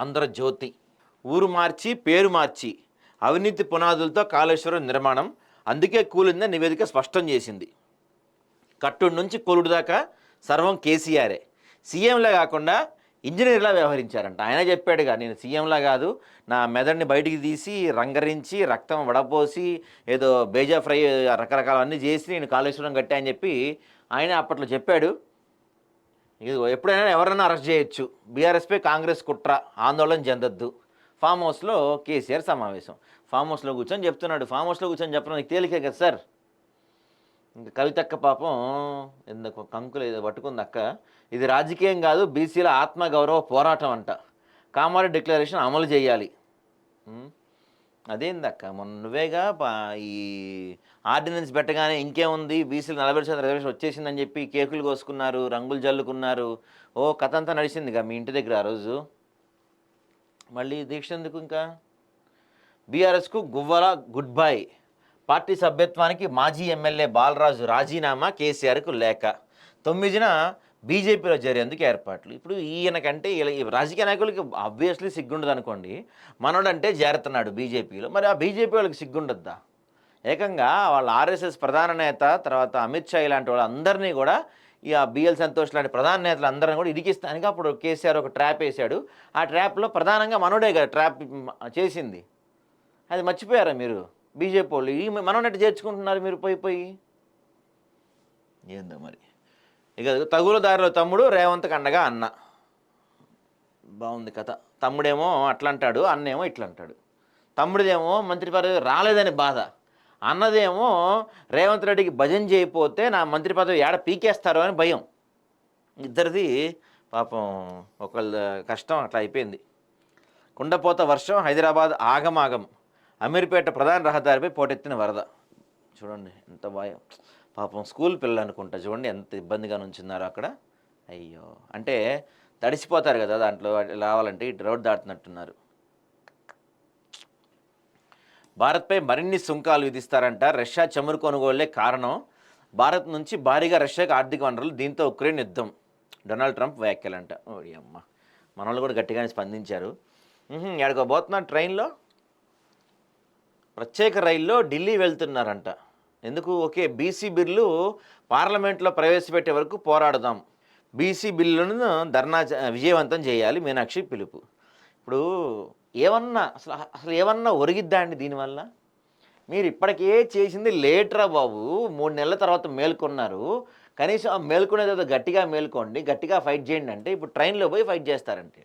ఆంధ్రజ్యోతి. ఊరు మార్చి పేరు మార్చి అవినీతి పునాదులతో కాళేశ్వరం నిర్మాణం, అందుకే కూలిందని నివేదిక స్పష్టం చేసింది. కట్టుడు నుంచి కోలుడు దాకా సర్వం కేసీఆరే. సీఎంలా కాకుండా ఇంజనీర్లా వ్యవహరించారంట. ఆయన చెప్పాడుగా, నేను సీఎంలా కాదు, నా మెదడుని బయటికి తీసి రంగరించి రక్తం వడపోసి ఏదో బేజా ఫ్రై రకరకాలన్నీ చేసి నేను కాళేశ్వరం కట్టా అని చెప్పి ఆయన అప్పట్లో చెప్పాడు. ఇది ఎప్పుడైనా ఎవరైనా అరెస్ట్ చేయొచ్చు, బీఆర్ఎస్పై కాంగ్రెస్ కుట్ర, ఆందోళన చెందొద్దు. ఫామ్ హౌస్లో కేసీఆర్ సమావేశం. ఫామ్ హౌస్లో కూర్చొని చెప్తున్నాడు. ఫామ్ హౌస్లో కూర్చొని చెప్పడం నీకు తేలికే కదా సార్. ఇంకా కవితక్క పాపం ఎందుకు కంకులు ఏదో పట్టుకుంది అక్క. ఇది రాజకీయం కాదు, బీసీల ఆత్మగౌరవ పోరాటం అంట. కామారెడ్డి డిక్లరేషన్ అమలు చేయాలి. అదేందక్క, మొన్న నువ్వేగా ఈ ఆర్డినెన్స్ పెట్టగానే ఇంకేముంది, బీసీలు 40% రిజర్వేషన్ వచ్చేసిందని చెప్పి కేకులు కోసుకున్నారు, రంగులు జల్లుకున్నారు, ఓ కథ అంతా నడిచిందిగా మీ ఇంటి దగ్గర ఆ రోజు. మళ్ళీ దీక్ష ఎందుకు? ఇంకా బీఆర్ఎస్కు గువ్వల గుడ్ బై. పార్టీ సభ్యత్వానికి మాజీ ఎమ్మెల్యే బాలరాజు రాజీనామా, కేసీఆర్కు లేఖ. 9న బీజేపీలో చేరేందుకు ఏర్పాట్లు. ఇప్పుడు ఈయనకంటే రాజకీయ నాయకులకి ఆబ్వియస్లీ సిగ్గుండదు అనుకోండి, మనోడంటే చేరుతున్నాడు బీజేపీలో. మరి ఆ బీజేపీ వాళ్ళకి సిగ్గుండద్దా? ఏకంగా వాళ్ళ ఆర్ఎస్ఎస్ ప్రధాన నేత, తర్వాత అమిత్ షా ఇలాంటి వాళ్ళందరినీ కూడా, ఇక బిఎల్ సంతోష్ లాంటి ప్రధాన నేతలు అందరిని కూడా ఇరికిస్తానికి అప్పుడు కేసీఆర్ ఒక ట్రాప్ వేశాడు. ఆ ట్రాప్లో ప్రధానంగా మనోడే కదా ట్రాప్ చేసింది. అది మర్చిపోయారా మీరు? బీజేపీ వాళ్ళు ఈ మనోనట్టు చేర్చుకుంటున్నారు మీరు పోయి. ఏందో మరి. ఇక తగుల దారిలో తమ్ముడు, రేవంత్కి అండగా అన్న. బాగుంది కథ. తమ్ముడేమో అట్లా అంటాడు, అన్నేమో ఇట్లా అంటాడు. తమ్ముడిదేమో మంత్రి పదవి రాలేదని బాధ, అన్నదేమో రేవంత్ రెడ్డికి భజన చేయకపోతే నా మంత్రి పదవి ఏడ పీకేస్తారో అని భయం. ఇద్దరిది పాపం ఒకళ్ళ కష్టం అట్లా అయిపోయింది. కుండపోత వర్షం, హైదరాబాద్ ఆగమాగం, అమీర్పేట ప్రధాన రహదారిపై పోటెత్తిన వరద. చూడండి ఎంత భయం. పాపం స్కూల్ పిల్లలు అనుకుంటా, చూడండి ఎంత ఇబ్బందిగా నుంచున్నారో అక్కడ. అయ్యో, అంటే తడిసిపోతారు కదా దాంట్లో రావాలంటే, ఇటు రోడ్ దాటుతున్నట్టున్నారు. భారత్పై మరిన్ని సుంకాలు విధిస్తారంట. రష్యా చమురు కొనుగోళ్లే కారణం. భారత్ నుంచి భారీగా రష్యాకు ఆర్థిక వనరులు, దీంతో ఉక్రెయిన్ యుద్ధం. Donald Trump వ్యాఖ్యలంట. ఓడి అమ్మ, మన వాళ్ళు కూడా గట్టిగానే స్పందించారు. ఎక్కడికోబోతున్నారు ట్రైన్లో, ప్రత్యేక రైల్లో ఢిల్లీ వెళ్తున్నారంట. ఎందుకు? ఓకే, బీసీ బిల్లు పార్లమెంట్లో ప్రవేశపెట్టే వరకు పోరాడదాం, బీసీ బిల్లును ధర్నా విజయవంతం చేయాలి, మీనాక్షి పిలుపు. ఇప్పుడు ఏమన్నా అసలు ఏమన్నా ఒరిగిద్దా అండి దీనివల్ల? మీరు ఇప్పటికే చేసింది లేటరా బాబు. 3 నెలల తర్వాత మేల్కొన్నారు. కనీసం ఆ మేల్కొనేది గట్టిగా మేల్కోండి, గట్టిగా ఫైట్ చేయండి అంటే ఇప్పుడు ట్రైన్లో పోయి ఫైట్ చేస్తారంటే